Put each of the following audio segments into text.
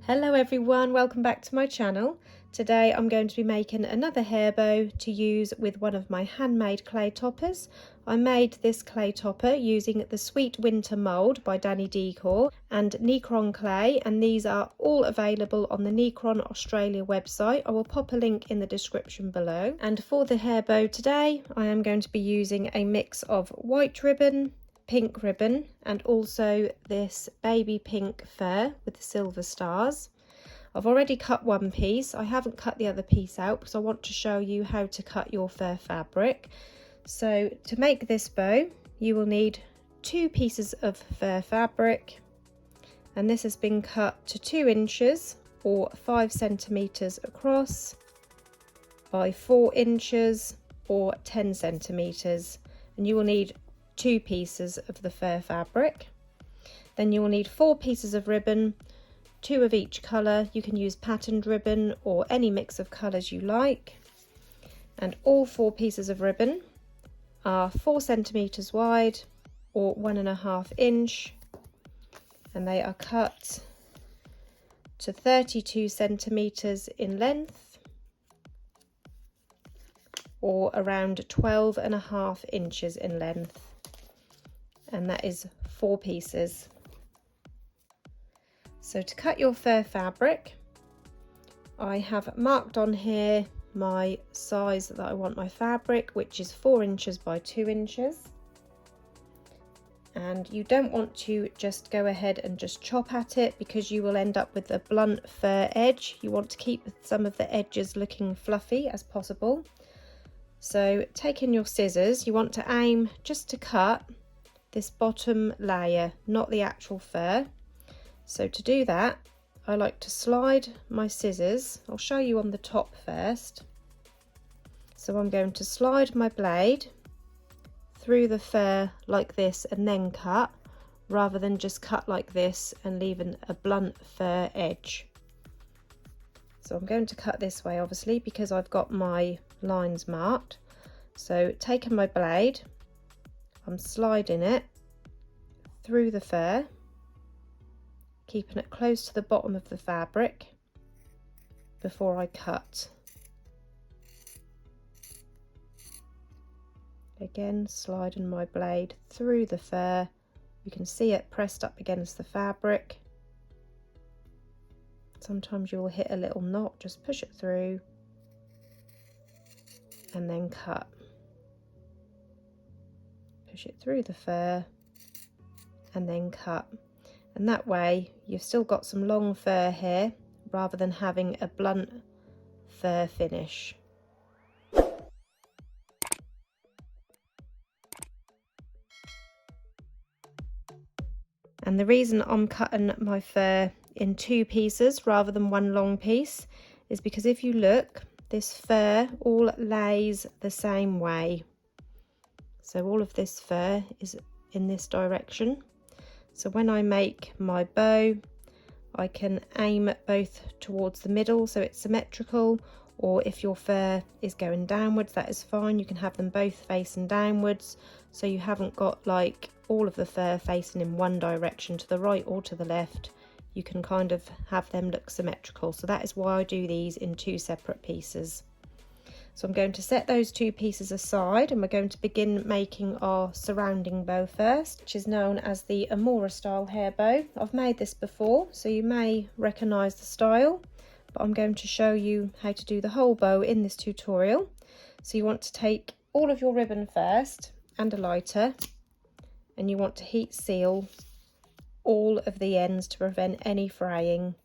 Hello everyone, welcome back to my channel. Today I'm going to be making another hair bow to use with one of my handmade clay toppers. I made this clay topper using the Sweet Winter mould by Danny Decor and Nicron clay, and these are all available on the Nicron Australia website. I will pop a link in the description below. And for the hair bow today I am going to be using a mix of white ribbon, pink ribbon, and also this baby pink fur with the silver stars. I've already cut one piece. I haven't cut the other piece out because I want to show you how to cut your fur fabric. So to make this bow you will need 2 pieces of fur fabric, and this has been cut to 2 inches or 5 centimeters across by 4 inches or 10 centimeters, and you will need 2 pieces of the fur fabric. Then you will need 4 pieces of ribbon, 2 of each colour. You can use patterned ribbon or any mix of colours you like, and all 4 pieces of ribbon are 4 centimeters wide or 1.5 inch, and they are cut to 32 centimeters in length or around 12.5 inches in length, and that is 4 pieces. So to cut your fur fabric, I have marked on here my size that I want my fabric, which is 4 inches by 2 inches. And you don't want to just go ahead and just chop at it because you will end up with a blunt fur edge. You want to keep some of the edges looking fluffy as possible. So taking your scissors, you want to aim just to cut this bottom layer, not the actual fur. So to do that, I like to slide my scissors. I'll show you on the top first. So I'm going to slide my blade through the fur like this and then cut, rather than just cut like this and leaving a blunt fur edge. So I'm going to cut this way obviously because I've got my lines marked. So taking my blade, I'm sliding it through the fur, keeping it close to the bottom of the fabric before I cut. Again, sliding my blade through the fur. You can see it pressed up against the fabric. Sometimes you will hit a little knot, just push it through and then cut. Push it through the fur and then cut, and that way you've still got some long fur here rather than having a blunt fur finish. And the reason I'm cutting my fur in 2 pieces rather than one long piece is because if you look, this fur all lays the same way. So all of this fur is in this direction. So when I make my bow, I can aim both towards the middle so it's symmetrical, or if your fur is going downwards, that is fine. You can have them both facing downwards, so you haven't got like all of the fur facing in one direction to the right or to the left. You can kind of have them look symmetrical. So that is why I do these in 2 separate pieces. So I'm going to set those 2 pieces aside, and we're going to begin making our surrounding bow first, which is known as the Amore style hair bow. I've made this before, so you may recognise the style, but I'm going to show you how to do the whole bow in this tutorial. So you want to take all of your ribbon first and a lighter, and you want to heat seal all of the ends to prevent any fraying.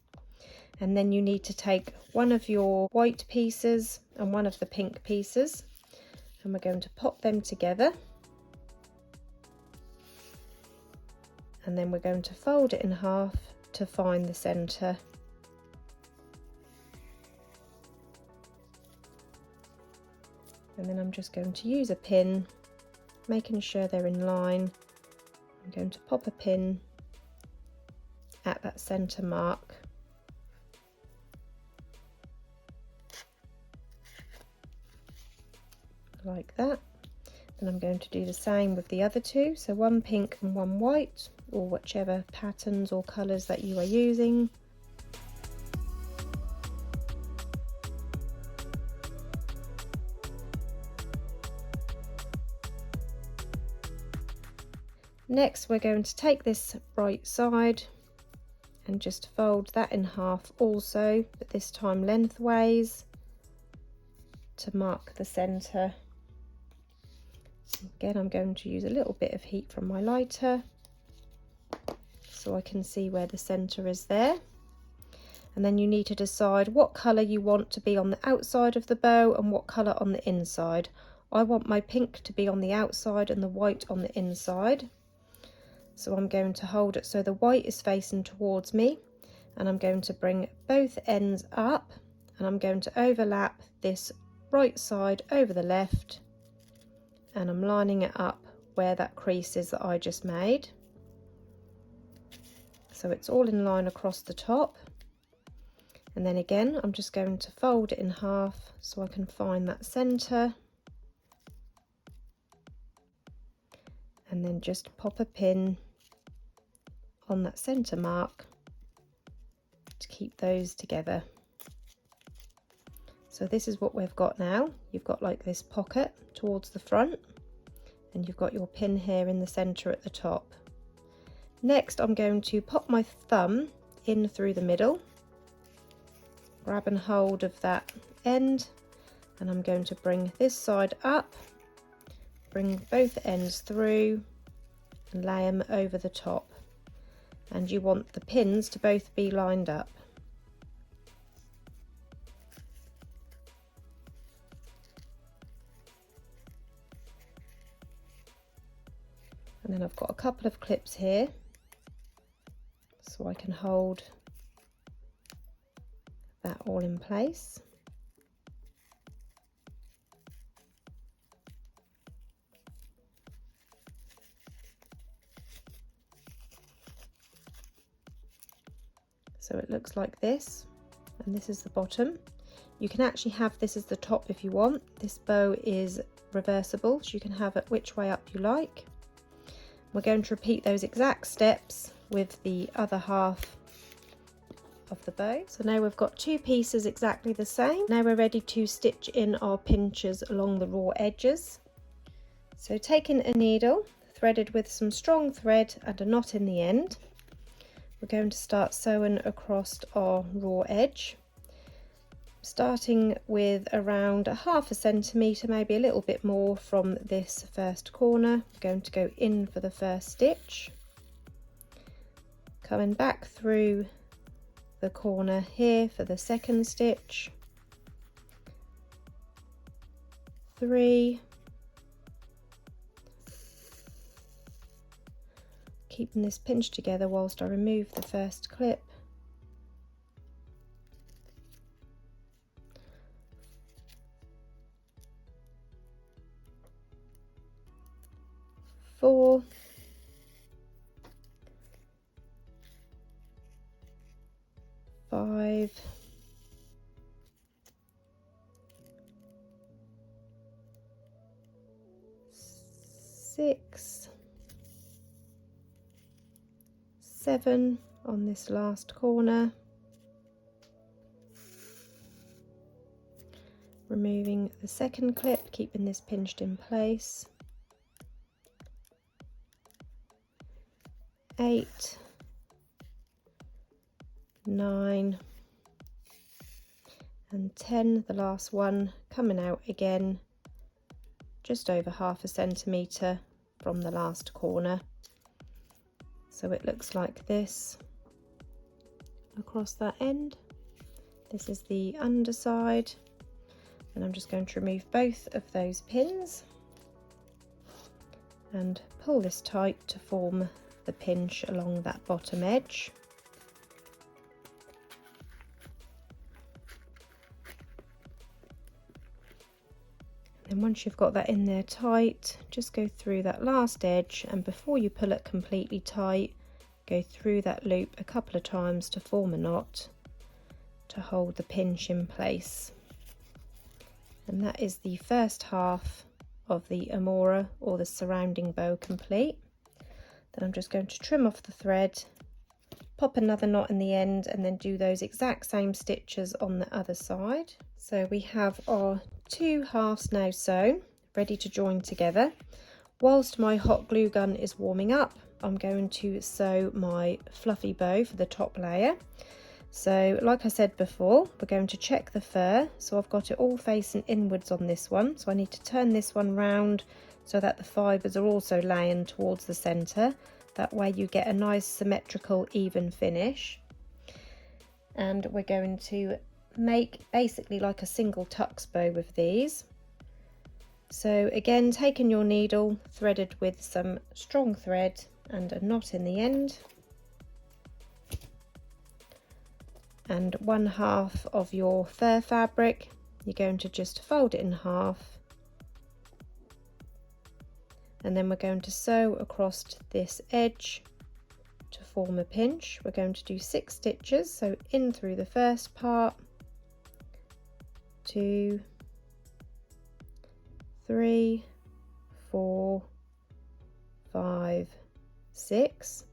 And then you need to take one of your white pieces and one of the pink pieces, and we're going to pop them together, and then we're going to fold it in half to find the centre. And then I'm just going to use a pin, making sure they're in line. I'm going to pop a pin at that centre mark. Like that. Then I'm going to do the same with the other 2, so one pink and one white, or whichever patterns or colours that you are using. Next we're going to take this right side and just fold that in half also, but this time lengthways to mark the centre. Again, I'm going to use a little bit of heat from my lighter so I can see where the centre is there. And then you need to decide what colour you want to be on the outside of the bow and what colour on the inside. I want my pink to be on the outside and the white on the inside. So I'm going to hold it so the white is facing towards me, and I'm going to bring both ends up, and I'm going to overlap this right side over the left, and I'm lining it up where that crease is that I just made. So it's all in line across the top. And then again, I'm just going to fold it in half so I can find that centre. And then just pop a pin on that centre mark to keep those together. So this is what we've got now. You've got like this pocket towards the front, and you've got your pin here in the centre at the top. Next, I'm going to pop my thumb in through the middle, grab and hold of that end, and I'm going to bring this side up, bring both ends through and lay them over the top. And you want the pins to both be lined up. And then I've got a couple of clips here so I can hold that all in place. So it looks like this, and this is the bottom. You can actually have this as the top if you want. This bow is reversible, so you can have it which way up you like. We're going to repeat those exact steps with the other half of the bow. So now we've got two pieces exactly the same. Now we're ready to stitch in our pinchers along the raw edges. So taking a needle threaded with some strong thread and a knot in the end, we're going to start sewing across our raw edge, starting with around a ½ centimetre, maybe a little bit more from this first corner. We're going to go in for the first stitch, coming back through the corner here for the second stitch, 3, keeping this pinched together whilst I remove the first clip, 4, 5, 6, 7 on this last corner, removing the second clip, keeping this pinched in place, 8, 9 and 10, the last one coming out again just over ½ centimetre from the last corner. So it looks like this across that end. This is the underside, and I'm just going to remove both of those pins and pull this tight to form the pinch along that bottom edge. And once you've got that in there tight, just go through that last edge, and before you pull it completely tight, go through that loop a couple of times to form a knot to hold the pinch in place. And that is the first half of the amore, or the surrounding bow, complete. Then I'm just going to trim off the thread, pop another knot in the end, and then do those exact same stitches on the other side. So we have our two halves now sewn, ready to join together. Whilst my hot glue gun is warming up, I'm going to sew my fluffy bow for the top layer. So like I said before, we're going to check the fur. So I've got it all facing inwards on this one. So I need to turn this one round so that the fibres are also laying towards the centre. That way you get a nice symmetrical, even finish. And we're going to make basically like a single tux bow with these. So again, taking your needle, threaded with some strong thread and a knot in the end. And 1/2 of your fur fabric, you're going to just fold it in half. And then we're going to sew across this edge to form a pinch. We're going to do 6 stitches, so in through the first part, 2, 3, 4, 5, 6.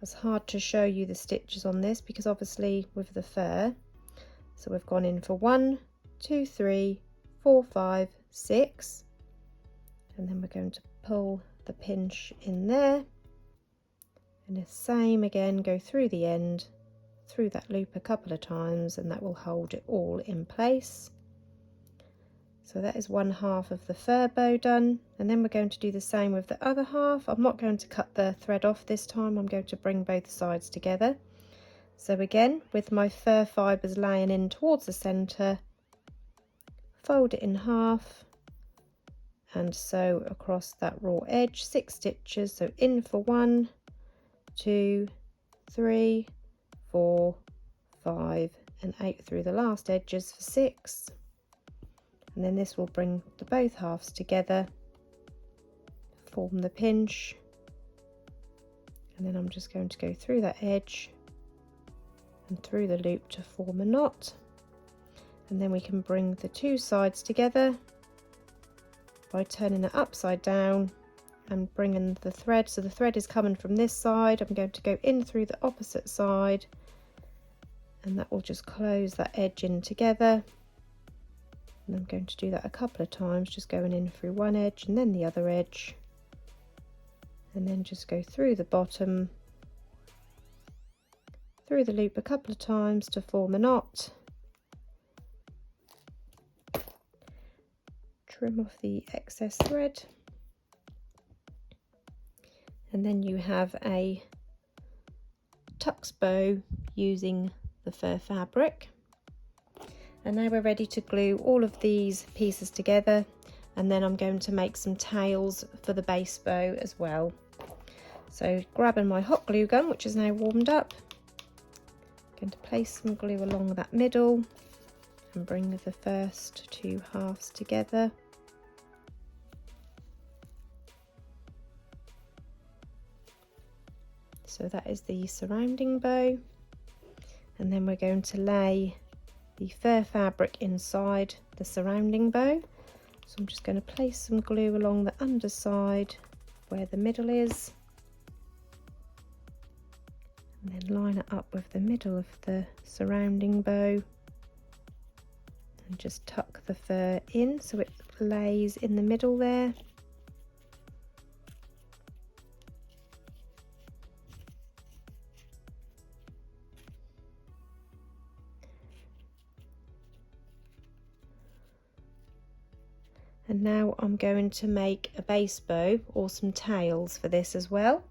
It's hard to show you the stitches on this because obviously with the fur. So we've gone in for 1, 2, 3, 4, 5, 6, and then we're going to pull the pinch in there, and the same again, go through the end, through that loop a couple of times, and that will hold it all in place. So that is 1/2 of the fur bow done, and then we're going to do the same with the other half. I'm not going to cut the thread off this time, I'm going to bring both sides together. So again, with my fur fibres laying in towards the centre, fold it in half and sew across that raw edge, 6 stitches, so in for 1, 2, 3, 4, 5 and 8 through the last edges for 6. And then this will bring the both halves together, form the pinch, and then I'm just going to go through that edge and through the loop to form a knot. And then we can bring the 2 sides together by turning it upside down and bringing the thread. So the thread is coming from this side, I'm going to go in through the opposite side, and that will just close that edge in together. And I'm going to do that a couple of times, just going in through one edge and then the other edge, and then just go through the bottom, through the loop a couple of times to form a knot. Trim off the excess thread, and then you have a tux bow using the fur fabric. And now we're ready to glue all of these pieces together, and then I'm going to make some tails for the base bow as well. So grabbing my hot glue gun, which is now warmed up, I'm going to place some glue along that middle and bring the first 2 halves together. So that is the surrounding bow, and then we're going to lay the fur fabric inside the surrounding bow. So I'm just going to place some glue along the underside where the middle is, and then line it up with the middle of the surrounding bow and just tuck the fur in so it lays in the middle there. And now I'm going to make a base bow or some tails for this as well.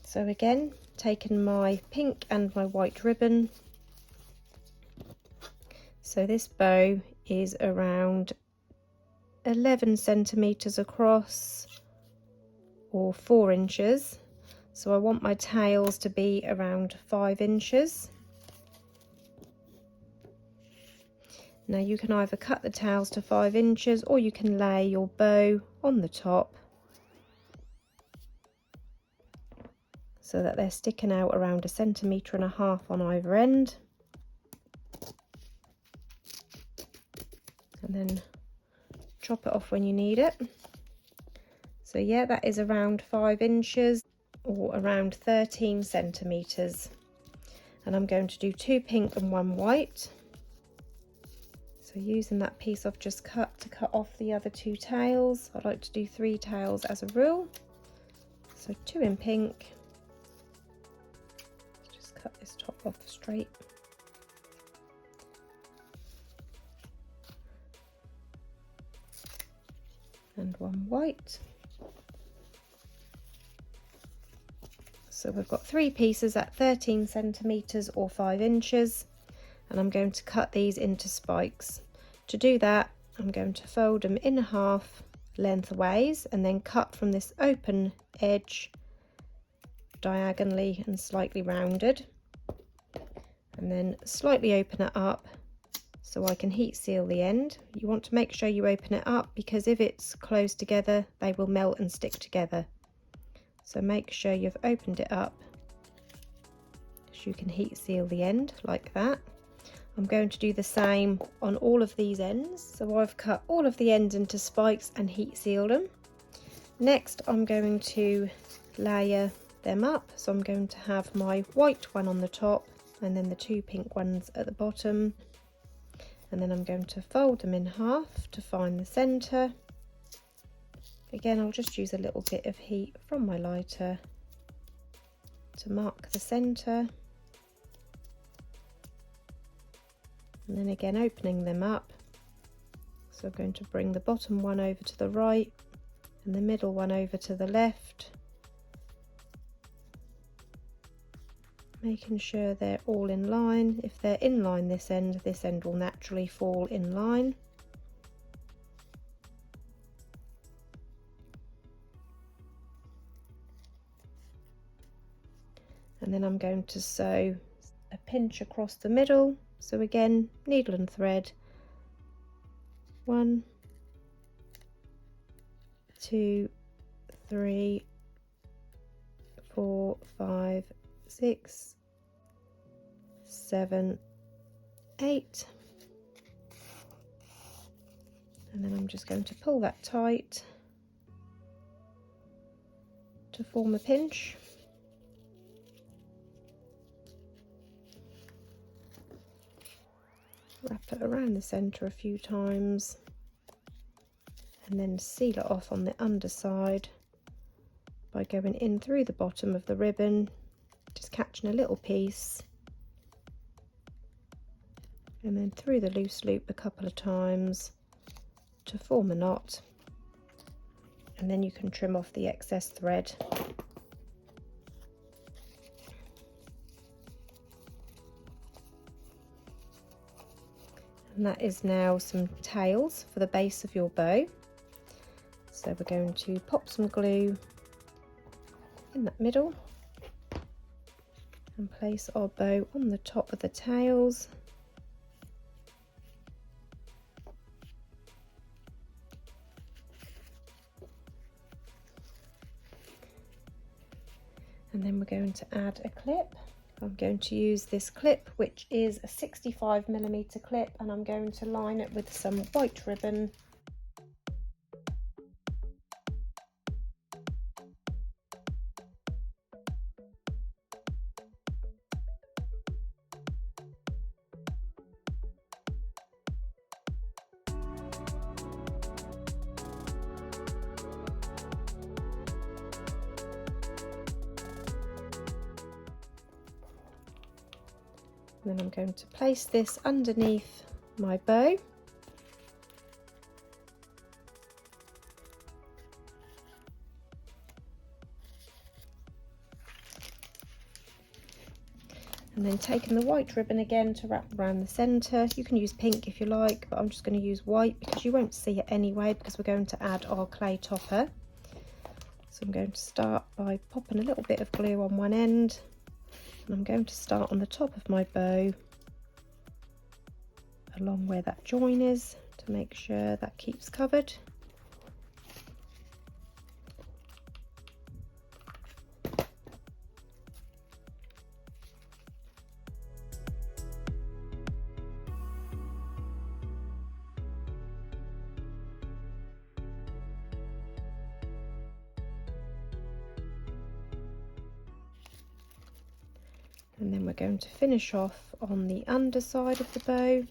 So again, taking my pink and my white ribbon. So this bow is around 11 centimeters across or 4 inches. So I want my tails to be around 5 inches. Now you can either cut the tails to 5 inches or you can lay your bow on the top so that they're sticking out around 1.5 centimeters on either end. And then chop it off when you need it. So yeah, that is around 5 inches or around 13 centimeters. And I'm going to do 2 pink and 1 white. So using that piece I've just cut to cut off the other 2 tails. I like to do 3 tails as a rule. So 2 in pink. Just cut this top off straight. And 1 white. So we've got 3 pieces at 13 centimetres or 5 inches. And I'm going to cut these into spikes. To do that, I'm going to fold them in half lengthways and then cut from this open edge diagonally and slightly rounded, and then slightly open it up so I can heat seal the end. You want to make sure you open it up because if it's close together they will melt and stick together. So make sure you've opened it up so you can heat seal the end like that. I'm going to do the same on all of these ends. So I've cut all of the ends into spikes and heat sealed them. Next I'm going to layer them up. So I'm going to have my white one on the top and then the 2 pink ones at the bottom. And then I'm going to fold them in half to find the centre. Again, I'll just use a little bit of heat from my lighter to mark the centre. And then again opening them up. So I'm going to bring the bottom one over to the right and the middle one over to the left, making sure they're all in line. If they're in line this end will naturally fall in line. And then I'm going to sew a pinch across the middle. So again, needle and thread, 1, 2, 3, 4, 5, 6, 7, 8. And then I'm just going to pull that tight to form a pinch. Wrap it around the centre a few times and then seal it off on the underside by going in through the bottom of the ribbon, just catching a little piece and then through the loose loop a couple of times to form a knot, and then you can trim off the excess thread. And that is now some tails for the base of your bow. So we're going to pop some glue in that middle and place our bow on the top of the tails. And then we're going to add a clip. I'm going to use this clip, which is a 65mm clip, and I'm going to line it with some white ribbon. And then I'm going to place this underneath my bow. And then taking the white ribbon again to wrap around the centre. You can use pink if you like, but I'm just going to use white because you won't see it anyway because we're going to add our clay topper. So I'm going to start by popping a little bit of glue on one end. And I'm going to start on the top of my bow along where that join is to make sure that keeps covered. And then we're going to finish off on the underside of the bow.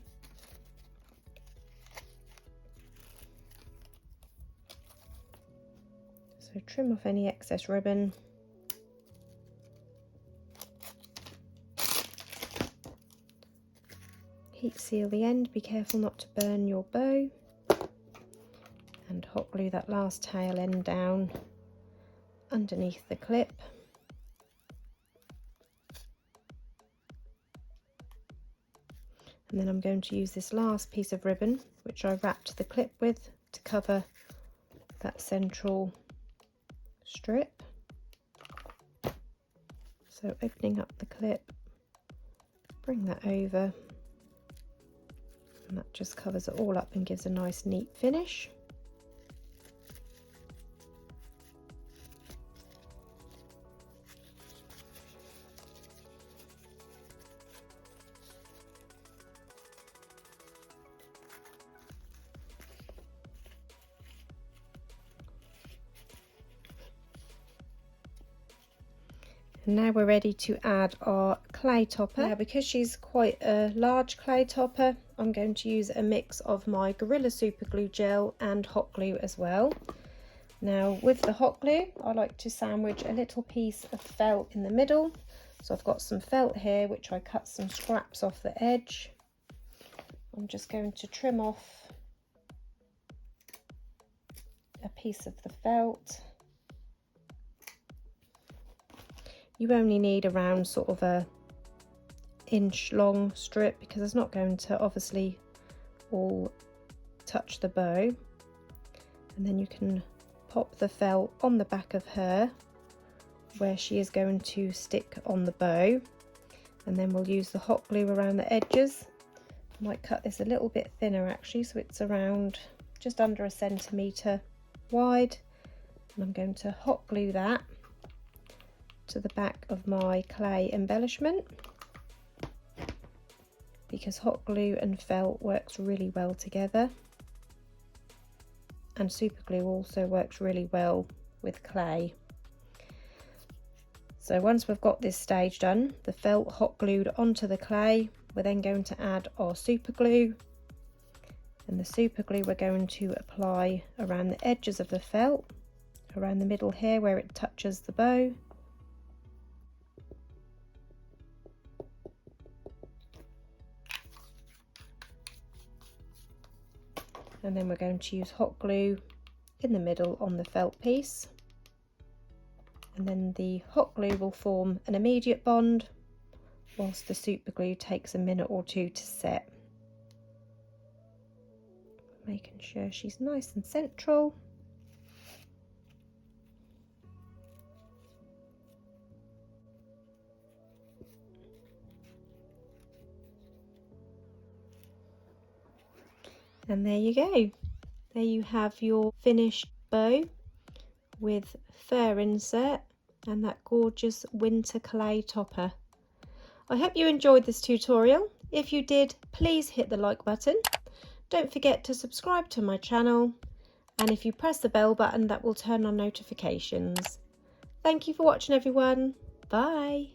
So trim off any excess ribbon. Heat seal the end, be careful not to burn your bow, and hot glue that last tail end down underneath the clip. And then I'm going to use this last piece of ribbon, which I wrapped the clip with, to cover that central strip. So opening up the clip, bring that over, and that just covers it all up and gives a nice neat finish. And now we're ready to add our clay topper. Now, because she's quite a large clay topper, I'm going to use a mix of my Gorilla Super Glue gel and hot glue as well. Now with the hot glue, I like to sandwich a little piece of felt in the middle. So I've got some felt here, which I cut some scraps off the edge. I'm just going to trim off a piece of the felt. You only need around sort of a inch long strip, because it's not going to obviously all touch the bow. And then you can pop the felt on the back of her where she is going to stick on the bow, and then we'll use the hot glue around the edges. I might cut this a little bit thinner actually, so it's around just under 1 centimetre wide, and I'm going to hot glue that to the back of my clay embellishment, because hot glue and felt works really well together, and super glue also works really well with clay. So once we've got this stage done, the felt hot glued onto the clay, we're then going to add our super glue, and the super glue we're going to apply around the edges of the felt, around the middle here where it touches the bow. And then we're going to use hot glue in the middle on the felt piece, and then the hot glue will form an immediate bond whilst the super glue takes a minute or two to set. Making sure she's nice and central. And there you go. There you have your finished bow with fur insert and that gorgeous winter clay topper. I hope you enjoyed this tutorial. If you did, please hit the like button. Don't forget to subscribe to my channel, and if you press the bell button, that will turn on notifications. Thank you for watching, everyone. Bye.